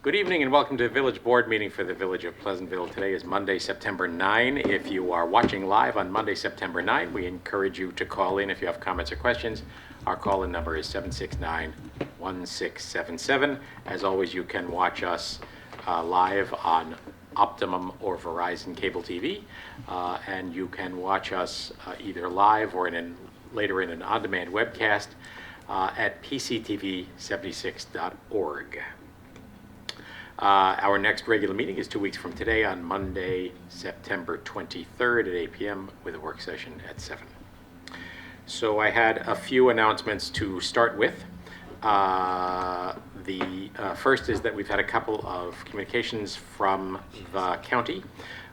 Good evening and welcome to the Village Board meeting for the Village of Pleasantville. Today is Monday, September 9. If you are watching live on Monday, September 9, we encourage you to call in if you have comments or questions. Our call-in number is 769-1677. As always, you can watch us live on Optimum or Verizon Cable TV, and you can watch us either live or later in an on-demand webcast at pctv76.org. Our next regular meeting is 2 weeks from today on Monday, September 23rd at 8 p.m. with a work session at 7. So I had a few announcements to start with. The first is that we've had a couple of communications from the county,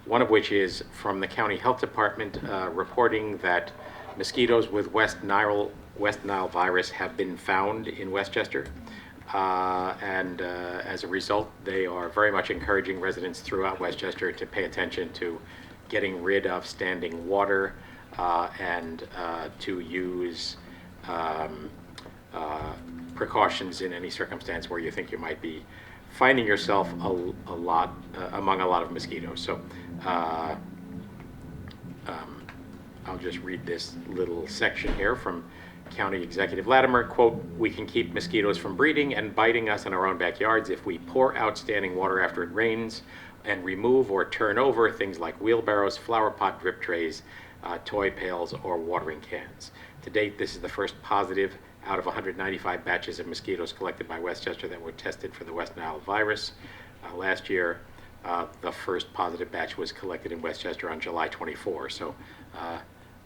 one of which is from the county health department reporting that mosquitoes with West Nile virus have been found in Westchester. As a result, they are very much encouraging residents throughout Westchester to pay attention to getting rid of standing water and to use precautions in any circumstance where you think you might be finding yourself among a lot of mosquitoes. So I'll just read this little section here from County Executive Latimer, quote, "We can keep mosquitoes from breeding and biting us in our own backyards if we pour out standing water after it rains and remove or turn over things like wheelbarrows, flower pot drip trays, toy pails, or watering cans. To date, this is the first positive out of 195 batches of mosquitoes collected by Westchester that were tested for the West Nile virus. Last year, the first positive batch was collected in Westchester on July 24, so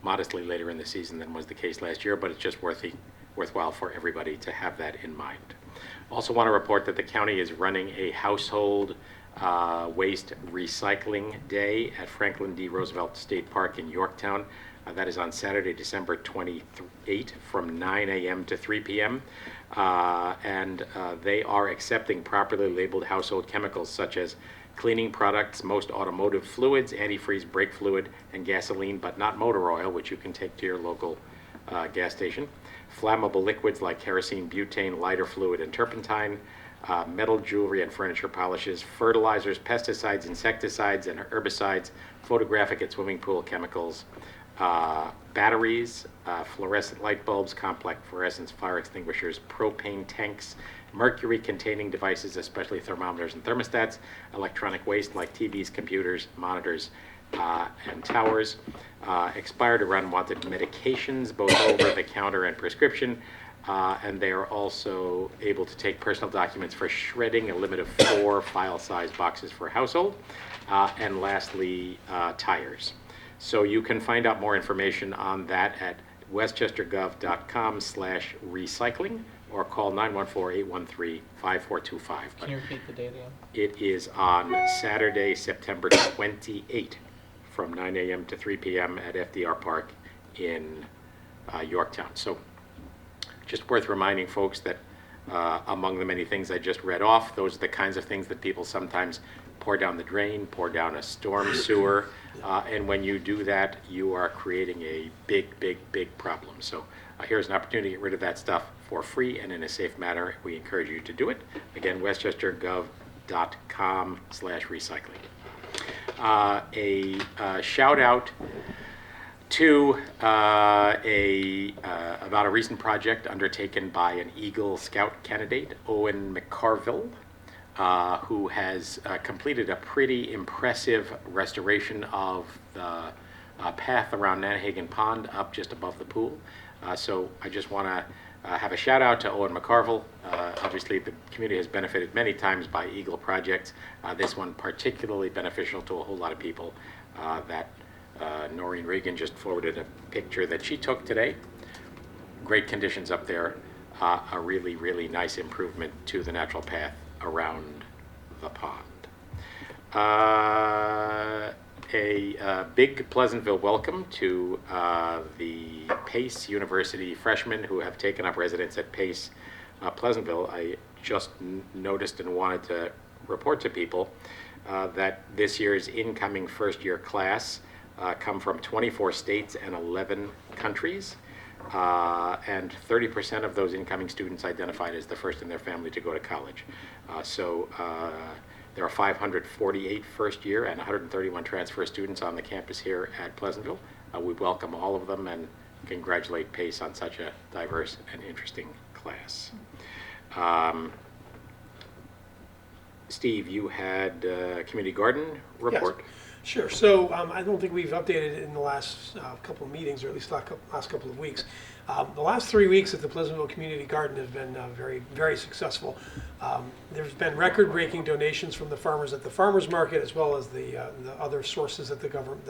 modestly later in the season than was the case last year, but it's just worthwhile for everybody to have that in mind. Also want to report that the county is running a household waste recycling day at Franklin D. Roosevelt State Park in Yorktown. That is on Saturday, December 28 from 9 a.m. to 3 p.m. They are accepting properly labeled household chemicals such as cleaning products, most automotive fluids, antifreeze, brake fluid, and gasoline, but not motor oil, which you can take to your local gas station. Flammable liquids like kerosene, butane, lighter fluid, and turpentine. Metal jewelry and furniture polishes, fertilizers, pesticides, insecticides, and herbicides, photographic and swimming pool chemicals, batteries, fluorescent light bulbs, complex fluorescence fire extinguishers, propane tanks, mercury-containing devices, especially thermometers and thermostats, electronic waste like TVs, computers, monitors, and towers, expired or unwanted medications, both over-the-counter and prescription, and they are also able to take personal documents for shredding, a limit of 4 file-size boxes per household, and lastly, tires. So you can find out more information on that at westchestergov.com/recycling or call 914-813-5425. Can you repeat the date again? It is on Saturday, September 28 from 9 a.m. to 3 p.m. at FDR Park in Yorktown. So just worth reminding folks that among the many things I just read off, those are the kinds of things that people sometimes pour down the drain, pour down a storm sewer, and when you do that, you are creating a big problem. So here's an opportunity to get rid of that stuff for free and in a safe manner. We encourage you to do it. Again, westchestergov.com/recycling. A shout out to about a recent project undertaken by an Eagle Scout candidate, Owen McCarville, who has completed a pretty impressive restoration of the path around Nanahagan Pond up just above the pool. So I just want to have a shout out to Owen McCarville. Obviously the community has benefited many times by Eagle projects. This one particularly beneficial to a whole lot of people. Noreen Regan just forwarded a picture that she took today. Great conditions up there. A really nice improvement to the natural path around the pond. A big Pleasantville welcome to the Pace University freshmen who have taken up residence at Pace Pleasantville. I just noticed and wanted to report to people that this year's incoming first-year class come from 24 states and 11 countries. and 30% of those incoming students identified as the first in their family to go to college. There are 548 first-year and 131 transfer students on the campus here at Pleasantville. We welcome all of them and congratulate PACE on such a diverse and interesting class. Steve, you had a community garden report? Yes. Sure. So I don't think we've updated it in the last couple of meetings, or at least last couple of weeks. The last 3 weeks at the Pleasantville Community Garden have been very, very successful. There's been record-breaking donations from the farmers at the farmers market, as well as the other sources that the government,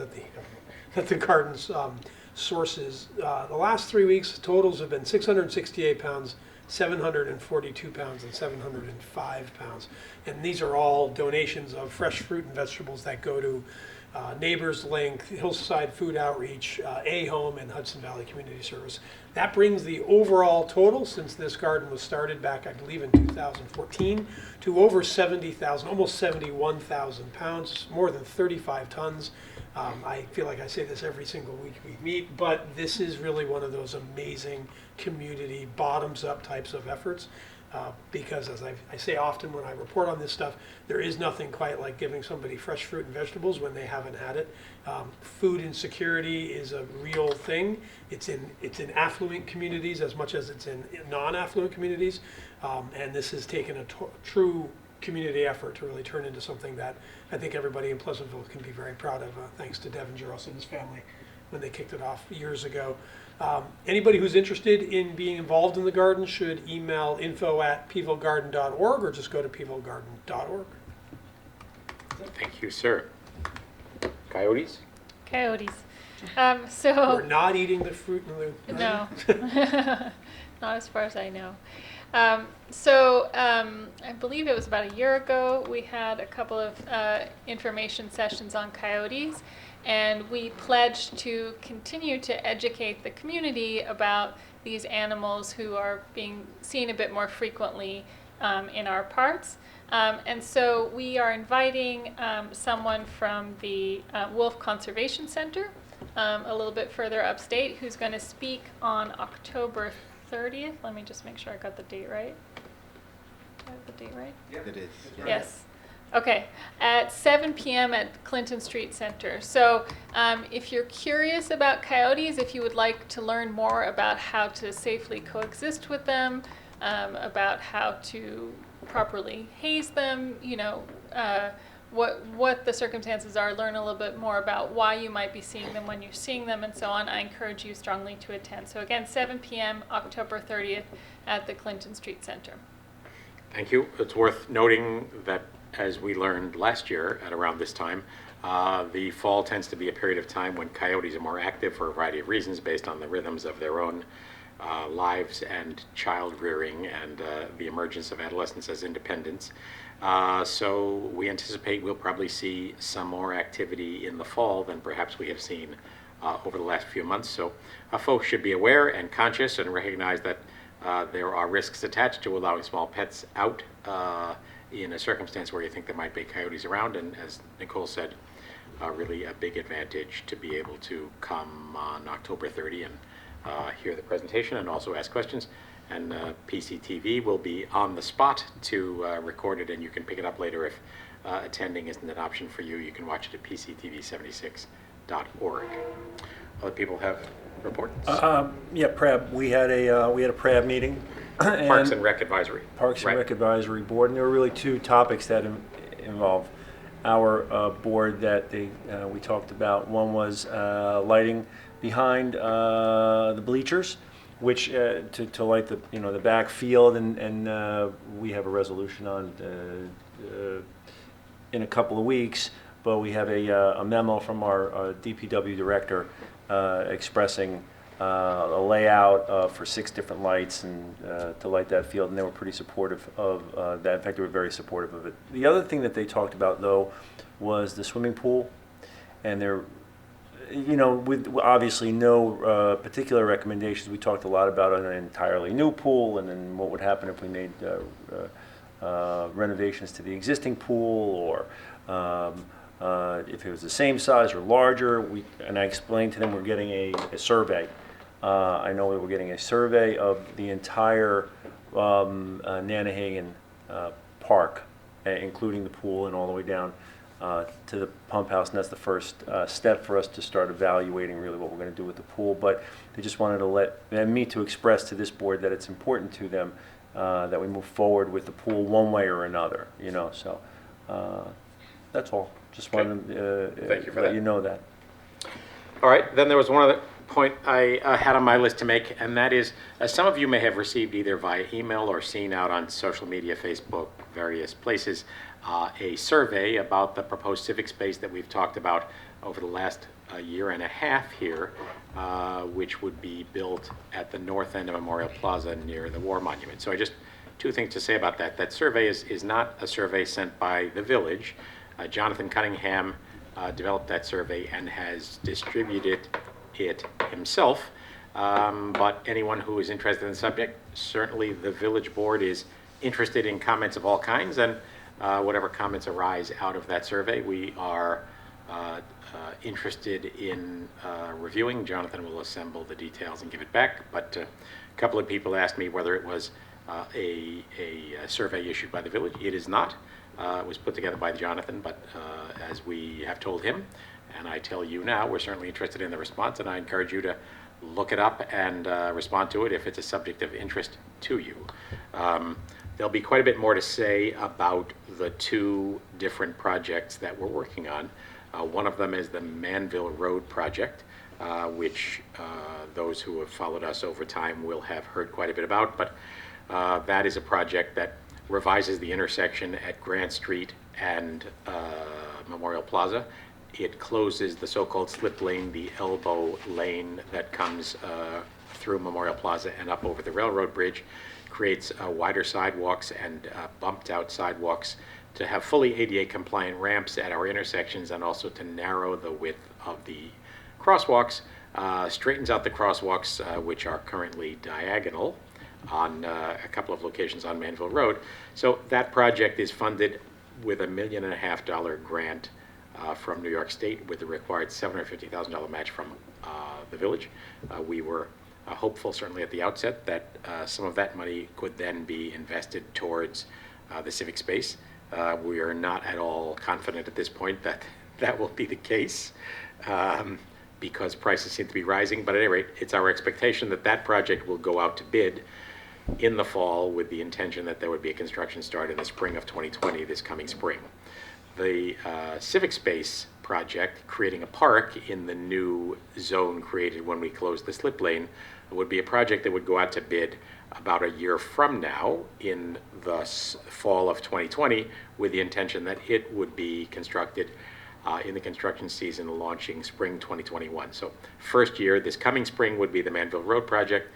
that the garden's sources. The last 3 weeks, totals have been 668 pounds, 742 pounds, and 705 pounds. And these are all donations of fresh fruit and vegetables that go to Neighbors Link, Hillside Food Outreach, A-Home, and Hudson Valley Community Service. That brings the overall total since this garden was started back, I believe, in 2014 to over 70,000, almost 71,000 pounds, more than 35 tons. I feel like I say this every single week we meet, but this is really one of those amazing community bottoms-up types of efforts. Because as I say often when I report on this stuff, there is nothing quite like giving somebody fresh fruit and vegetables when they haven't had it. Food insecurity is a real thing. It's in affluent communities as much as it's in non-affluent communities. And this has taken a true community effort to really turn into something that I think everybody in Pleasantville can be very proud of, thanks to Devin Jaros and his family when they kicked it off years ago. Anybody who's interested in being involved in the garden should email info@pvillegarden.org or just go to pvillegarden.org. Thank you, sir. Coyotes? Coyotes. We're not eating the fruit in the No, not as far as I know. I believe it was about a year ago, we had a couple of information sessions on coyotes, and we pledged to continue to educate the community about these animals who are being seen a bit more frequently in our parks. And so we are inviting someone from the Wolf Conservation Center, a little bit further upstate, who's going to speak on October 30th. Let me just make sure I got the date right. Did I have the date right? Yep. It is. Yes. Okay, at 7 p.m. at Clinton Street Center. So if you're curious about coyotes, if you would like to learn more about how to safely coexist with them, about how to properly haze them, what the circumstances are, learn a little bit more about why you might be seeing them when you're seeing them and so on, I encourage you strongly to attend. So again, 7 p.m. October 30th at the Clinton Street Center. Thank you. It's worth noting that as we learned last year at around this time, the fall tends to be a period of time when coyotes are more active for a variety of reasons based on the rhythms of their own lives and child rearing and the emergence of adolescents as independents. So we anticipate we'll probably see some more activity in the fall than perhaps we have seen over the last few months. So folks should be aware and conscious and recognize that there are risks attached to allowing small pets out in a circumstance where you think there might be coyotes around, and as Nicole said, really a big advantage to be able to come on October 30 and hear the presentation and also ask questions. And PCTV will be on the spot to record it, and you can pick it up later if attending isn't an option for you. You can watch it at pctv76.org. Other people have reports? Yeah, PRAB. We had a PRAB meeting. Parks and Rec Advisory. Parks and Rec Advisory Board, and there were really two topics that involve our board that we talked about. One was lighting behind the bleachers, which to light the back field, and we have a resolution on in a couple of weeks. But we have a memo from our DPW director expressing a layout for 6 different lights and to light that field, and they were pretty supportive of that. In fact, they were very supportive of it. The other thing that they talked about, though, was the swimming pool, and they're, with obviously no particular recommendations. We talked a lot about an entirely new pool, and then what would happen if we made renovations to the existing pool, or if it was the same size or larger. And I explained to them we're getting a survey I know that we're getting a survey of the entire Nanahagan park, including the pool and all the way down to the pump house, and that's the first step for us to start evaluating really what we're going to do with the pool. But they just wanted to and me to express to this board that it's important to them that we move forward with the pool one way or another, you know, so that's all. Just Okay. wanted to Thank you for let that. you know that. All right, then there was one other point I had on my list to make, and that is, some of you may have received either via email or seen out on social media, Facebook, various places, a survey about the proposed civic space that we've talked about over the last year and a half here, which would be built at the north end of Memorial Plaza near the War Monument. So two things to say about that. That survey is not a survey sent by the village. Jonathan Cunningham developed that survey and has distributed it himself. But anyone who is interested in the subject, certainly the village board is interested in comments of all kinds, and whatever comments arise out of that survey, we are interested in reviewing. Jonathan will assemble the details and give it back, but a couple of people asked me whether it was a survey issued by the village. It is not. It was put together by Jonathan, but as we have told him, and I tell you now, we're certainly interested in the response, and I encourage you to look it up and respond to it if it's a subject of interest to you. There'll be quite a bit more to say about the two different projects that we're working on. One of them is the Manville Road project, which those who have followed us over time will have heard quite a bit about, but that is a project that revises the intersection at Grant Street and Memorial Plaza. It closes the so-called slip lane, the elbow lane that comes through Memorial Plaza and up over the railroad bridge, creates wider sidewalks and bumped out sidewalks to have fully ADA compliant ramps at our intersections, and also to narrow the width of the crosswalks, straightens out the crosswalks which are currently diagonal on a couple of locations on Manville Road. So that project is funded with a $1.5 million grant from New York State, with the required $750,000 match from the village. We were hopeful, certainly at the outset, that some of that money could then be invested towards the civic space. We are not at all confident at this point that that will be the case, because prices seem to be rising. But at any rate, it's our expectation that that project will go out to bid in the fall, with the intention that there would be a construction start in the spring of 2020, this coming spring. The civic space project, creating a park in the new zone created when we closed the slip lane, would be a project that would go out to bid about a year from now, in the fall of 2020, with the intention that it would be constructed in the construction season launching spring 2021. So first year, this coming spring, would be the Manville Road project.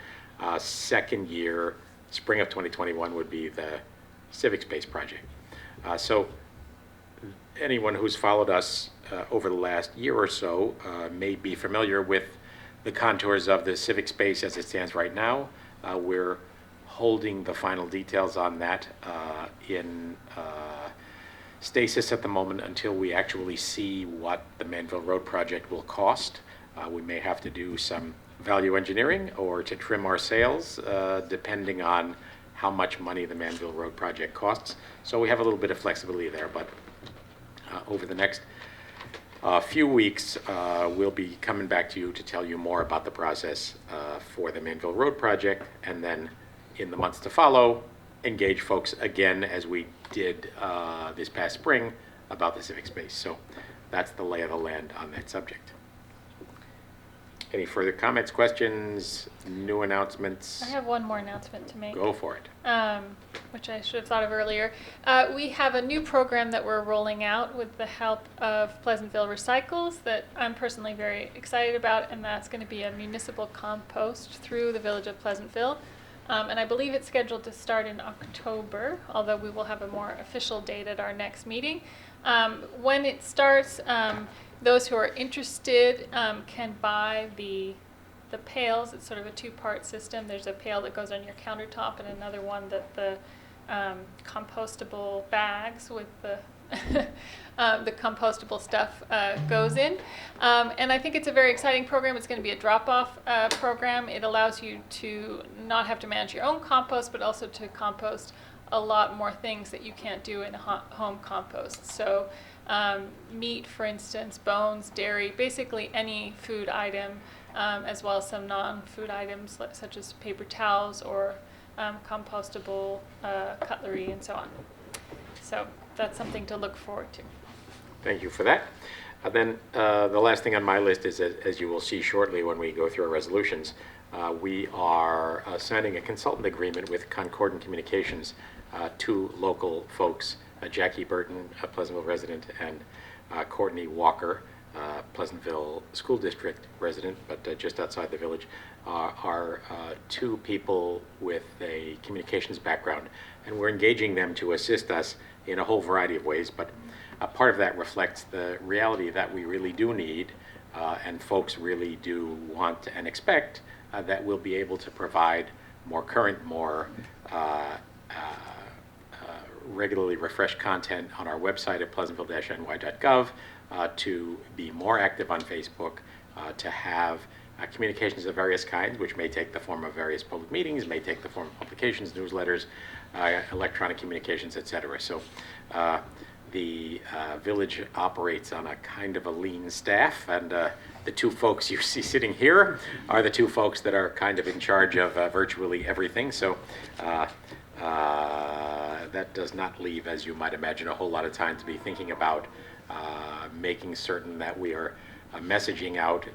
Second year, spring of 2021, would be the civic space project. So anyone who's followed us over the last year or so may be familiar with the contours of the civic space as it stands right now. We're holding the final details on that in stasis at the moment until we actually see what the Manville Road project will cost. We may have to do some value engineering or to trim our sails, depending on how much money the Manville Road project costs. So we have a little bit of flexibility there, but over the next few weeks, we'll be coming back to you to tell you more about the process for the Manville Road project, and then in the months to follow, engage folks again, as we did this past spring, about the civic space. So that's the lay of the land on that subject. Any further comments, questions, new announcements? I have one more announcement to make. Go for it. Which I should have thought of earlier. We have a new program that we're rolling out with the help of Pleasantville Recycles that I'm personally very excited about, and that's going to be a municipal compost through the village of Pleasantville. And I believe it's scheduled to start in October, although we will have a more official date at our next meeting. When it starts, those who are interested can buy the pails. It's sort of a two-part system. There's a pail that goes on your countertop, and another one that the compostable bags with the the compostable stuff goes in. And I think it's a very exciting program. It's going to be a drop-off program. It allows you to not have to manage your own compost, but also to compost a lot more things that you can't do in a home compost. So meat, for instance, bones, dairy, basically any food item, as well as some non-food items such as paper towels or compostable cutlery and so on. So that's something to look forward to. Thank you for that. Then the last thing on my list is, as you will see shortly when we go through our resolutions, we are signing a consultant agreement with Concordant Communications, two local folks, Jackie Burton, a Pleasantville resident, and Courtney Walker, Pleasantville School District resident, but just outside the village, are two people with a communications background, and we're engaging them to assist us in a whole variety of ways, but a part of that reflects the reality that we really do need, and folks really do want and expect that we'll be able to provide more current, more regularly refreshed content on our website at pleasantville-ny.gov, to be more active on Facebook, to have communications of various kinds, which may take the form of various public meetings, may take the form of publications, newsletters, electronic communications, etc. So the village operates on a kind of a lean staff, and the two folks you see sitting here are the two folks that are kind of in charge of virtually everything. So that does not leave, as you might imagine, a whole lot of time to be thinking about making certain that we are messaging out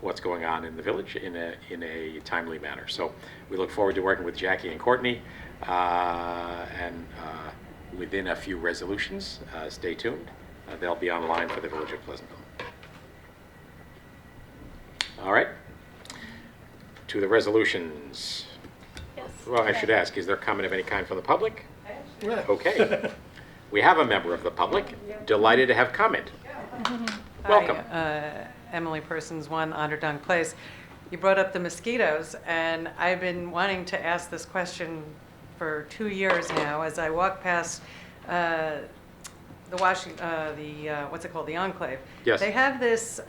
what's going on in the village in a timely manner. So we look forward to working with Jackie and Courtney, and within a few resolutions, stay tuned. They'll be online for the village of Pleasantville. All right, to the resolutions. Yes. Well, I should ask, is there comment of any kind from the public? Yeah. Okay. We have a member of the public. Delighted to have comment. Welcome. Hi, Emily Persons, 1 Onderdonk Place. You brought up the mosquitoes, and I've been wanting to ask this question for 2 years now. As I walk past the what's it called, the Enclave. Yes. They have this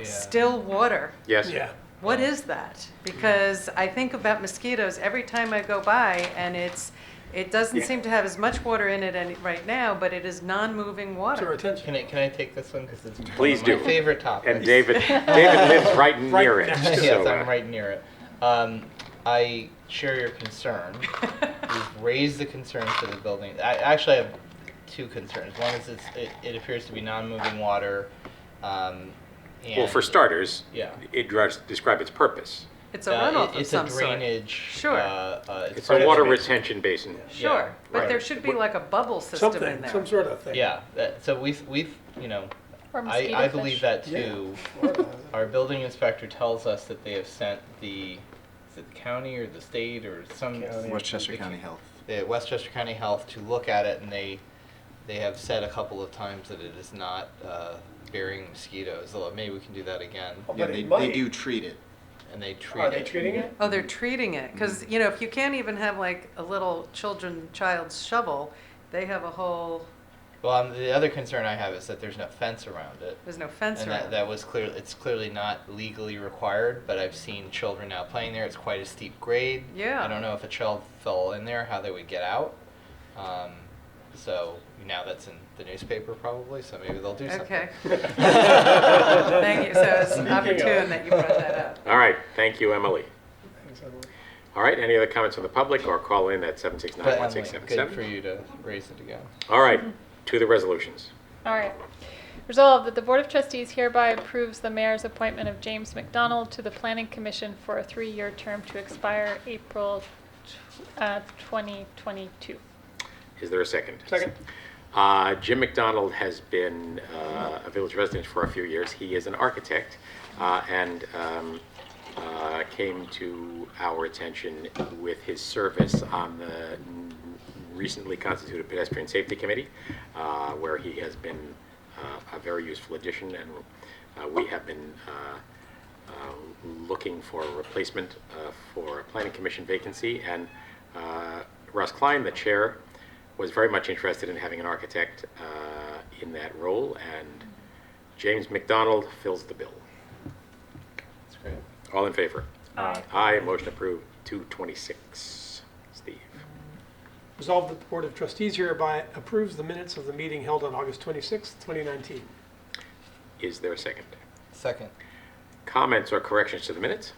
still water. Yes. Yeah. What is that? Because I think about mosquitoes every time I go by, and it doesn't seem to have as much water in it right now, but it is non-moving To our water. attention. Can I take this one because it's Please one of do. my favorite topics. And David lives right near Right it. next to it. Yes, So, I'm right near it. I share your concern. We've raised the concern for the building. I actually have 2 concerns. One is it appears to be non-moving water. well, for starters, Yeah. describe its purpose. It's a runoff of It's some a sort. drainage. Sure. It's part a of water the basin. retention basin. Sure, Yeah, but right. there should be like a bubble system in Something, there. some sort of thing. Yeah. So we've Or mosquito I fish. believe that too. Our building inspector tells us that they have sent is it the county or the state or some Westchester County Health. the Westchester County Health to look at it, and they have said a couple of times that it is not bearing mosquitoes. Although maybe we can do that again. Yeah, But they, it might. they do treat it. And they treat Are they it. treating it? Oh, they're treating it, because, if you can't even have like a little child's shovel, they have a whole, Well, the other concern I have is that there's no fence around it. there's no fence And around that it. was it's clearly not legally required, but I've seen children now playing there. It's quite a steep grade. Yeah. I don't know if a child fell in there, how they would get out. So now that's in the newspaper probably, so maybe they'll do something. Okay. Thank you, so it's opportune that you brought that up. All right, thank you, Emily. Thanks, Emily. All right, any other comments from the public, or call in at But Emily, good 769-1677? for you to raise it again. All right, to the resolutions. All right. Resolved that the Board of Trustees hereby approves the mayor's appointment of James MacDonald to the Planning Commission for a 3-year term to expire April 2022. Is there a second? Second. Jim MacDonald has been a village resident for a few years. He is an architect, and came to our attention with his service on the recently constituted Pedestrian Safety Committee, where he has been a very useful addition, and we have been looking for a replacement for a planning commission vacancy, and Russ Klein, the chair, was very much interested in having an architect in that role, and James MacDonald fills the bill. That's great. All in favor? Aye. Aye, motion approved. 226. Steve. Resolved that the Board of Trustees hereby approves the minutes of the meeting held on August 26th, 2019. Is there a second? Second. Comments or corrections to the minutes?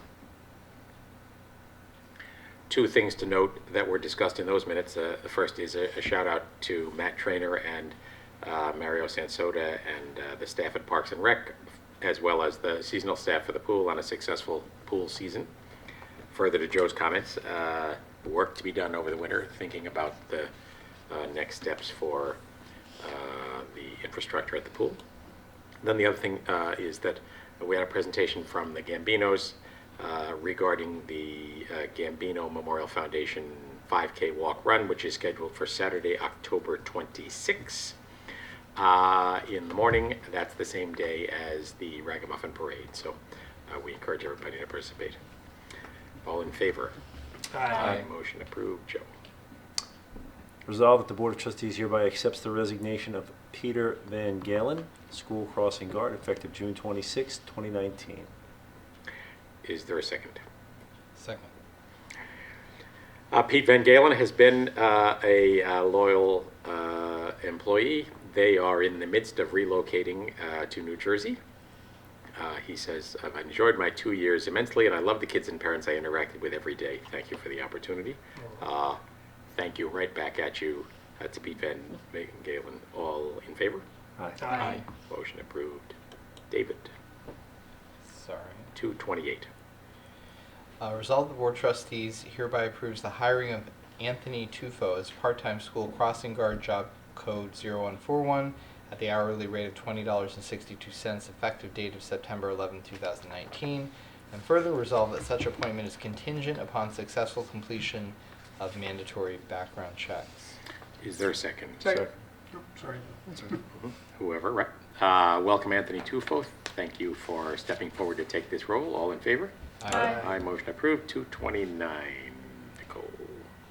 Two things to note that were discussed in those minutes. The first is a shout out to Matt Trainer and Mario Sansota and the staff at Parks and Rec, as well as the seasonal staff for the pool on a successful pool season. Further to Joe's comments, work to be done over the winter, thinking about the next steps for the infrastructure at the pool. Then the other thing is that we had a presentation from the Gambinos regarding the Gambino Memorial Foundation 5K walk run, which is scheduled for Saturday, October 26th in the morning. That's the same day as the Ragamuffin Parade, so we encourage everybody to participate. All in favor? Aye. Motion approved. Joe. Resolved that the Board of Trustees hereby accepts the resignation of Peter Van Galen, school crossing guard, effective June 26, 2019. Is there a second? Second. Pete Van Galen has been a loyal employee. They are in the midst of relocating to New Jersey. He says, I've enjoyed my 2 years immensely, and I love the kids and parents I interacted with every day. Thank you for the opportunity. Thank you right back at you. That's Pete Van Galen. All in favor? Aye. Aye. Motion approved. David, Sorry. 228. Resolved the Board of Trustees hereby approves the hiring of Anthony Tufo as part-time school crossing guard, job code 0141, at the hourly rate of $20.62, effective date of September 11, 2019. And further resolve that such appointment is contingent upon successful completion of mandatory background checks. Is there a second? Second. Sorry. Whoever, right? Welcome, Anthony Tufo. Thank you for stepping forward to take this role. All in favor? Aye. Aye, motion approved. 229. Nicole.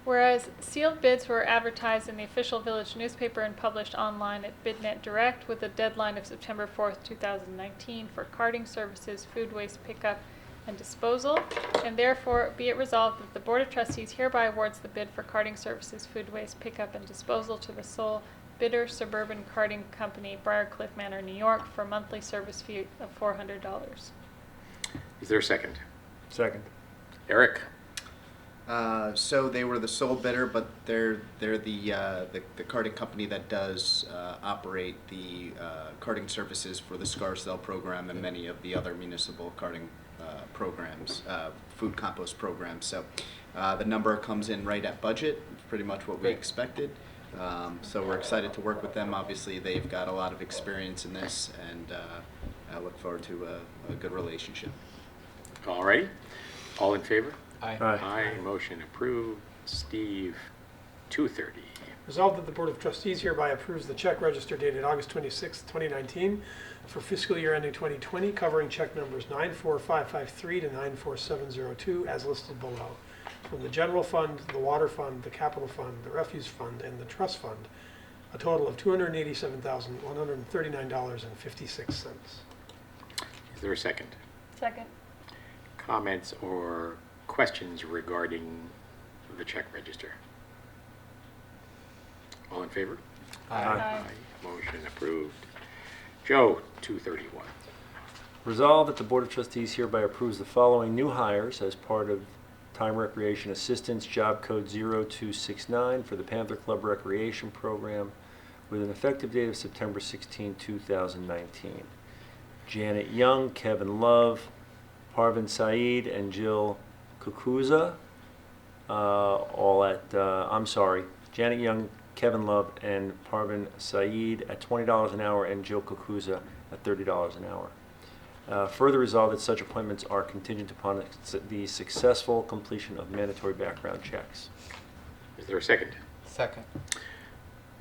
Whereas sealed bids were advertised in the official village newspaper and published online at BidNet Direct with a deadline of September 4th, 2019 for carting services, food waste pickup, and disposal, and therefore be it resolved that the Board of Trustees hereby awards the bid for carting services, food waste pickup, and disposal to the sole bidder, Suburban Carting Company, Briarcliff Manor, New York, for a monthly service fee of $400. Is there a second? Second. Eric? So they were the sole bidder, but they're the carting company that does operate the carting services for the Scarsdale program and many of the other municipal carting programs, food compost programs. So the number comes in right at budget, pretty much what we Great. expected. So we're excited to work with them. Obviously, they've got a lot of experience in this, and I look forward to a good relationship. All righty. All in favor? Aye. Aye. Motion approved. Steve, 230. Resolved that the Board of Trustees hereby approves the check register dated August 26th, 2019 for fiscal year ending 2020, covering check numbers 94553 to 94702 as listed below. From the General Fund, the Water Fund, the Capital Fund, the Refuse Fund, and the Trust Fund, a total of $287,139.56. Is there a second? Second. Comments or questions regarding the check register? All in favor? Aye. Motion approved. Joe, 231. Resolved that the Board of Trustees hereby approves the following new hires as part of Time Recreation Assistance Job Code 0269 for the Panther Club Recreation Program with an effective date of September 16, 2019. Janet Young, Kevin Love, Parvin Saeed, and Jill Kukuza, Janet Young, Kevin Love, and Parvin Saeed at $20 an hour, and Jill Kukuza at $30 an hour. Further resolved that such appointments are contingent upon the successful completion of mandatory background checks. Is there a second? Second.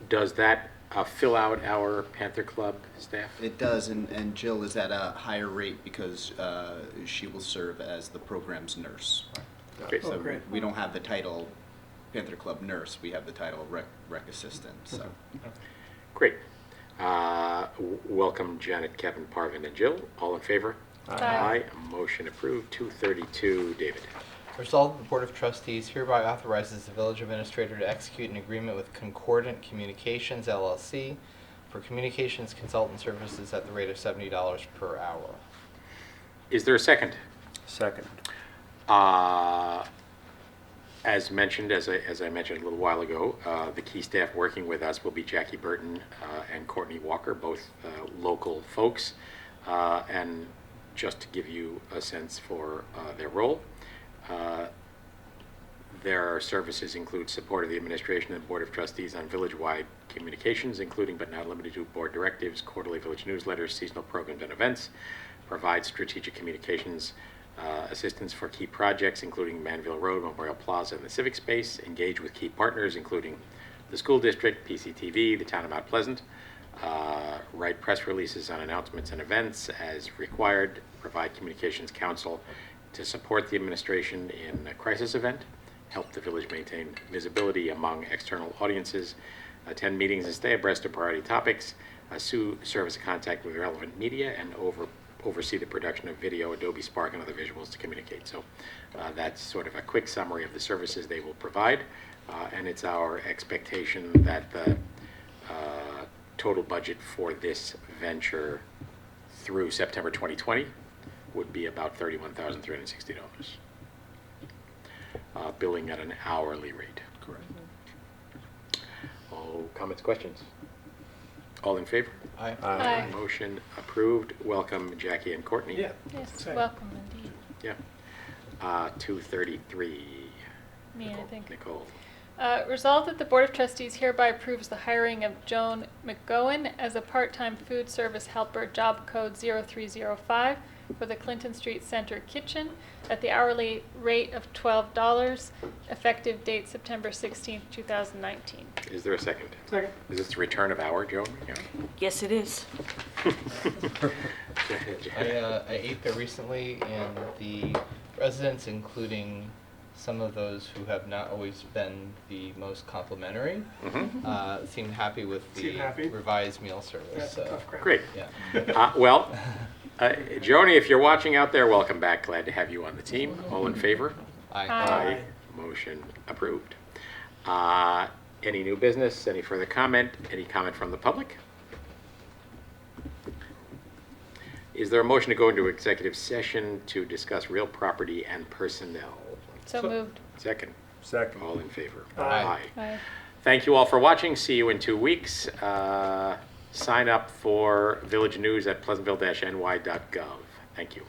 Does that fill out our Panther Club staff? It does, and Jill is at a higher rate because she will serve as the program's nurse. Okay. So great. we don't have the title Panther Club nurse, we have the title rec assistant, so. Great. Welcome Janet, Kevin, Parvin, and Jill. All in favor? Aye. Motion approved. 232, David. Resolved that the Board of Trustees hereby authorizes the village administrator to execute an agreement with Concordant Communications LLC for communications consultant services at the rate of $70 per hour. Is there a second? Second. As mentioned, as I mentioned a little while ago, the key staff working with us will be Jackie Burton and Courtney Walker, both local folks. And just to give you a sense for their role, their services include support of the administration and board of trustees on village-wide communications, including but not limited to board directives, quarterly village newsletters, seasonal programs and events, provide strategic communications assistance for key projects, including Manville Road, Memorial Plaza, and the Civic Space, engage with key partners, including the school district, PCTV, the town of Mount Pleasant, write press releases on announcements and events as required, provide communications counsel to support the administration in a crisis event, help the village maintain visibility among external audiences, attend meetings and stay abreast of priority topics, serve as a contact with relevant media, and oversee the production of video, Adobe Spark, and other visuals to communicate. So that's sort of a quick summary of the services they will provide, and it's our expectation that the total budget for this venture through September 2020 would be about $31,360. Billing at an hourly rate. Correct. All comments, questions? All in favor? Aye. Aye. Motion approved. Welcome Jackie and Courtney. Yeah. Yes, Second. welcome indeed. Yeah. 233. Me, I think. Nicole. Resolved that the Board of Trustees hereby approves the hiring of Joan McGowan as a part-time food service helper, job code 0305, for the Clinton Street Center Kitchen at the hourly rate of $12, effective date September 16th, 2019. Is there a second? Second. Is this the return of our Joan? Yeah. Yes, it is. I ate there recently, and the residents, including some of those who have not always been the most complimentary, seemed happy with the Seemed happy? revised meal service. That's a So, tough crowd. Great. yeah. Well, Joni, if you're watching out there, welcome back. Glad to have you on the team. All in favor? Aye. Aye. Motion approved. Any new business? Any further comment? Any comment from the public? Is there a motion to go into executive session to discuss real property and personnel? So moved. Second. Second. All in favor? Aye. Aye. Thank you all for watching. See you in 2 weeks. Sign up for Village News at pleasantville-ny.gov. Thank you.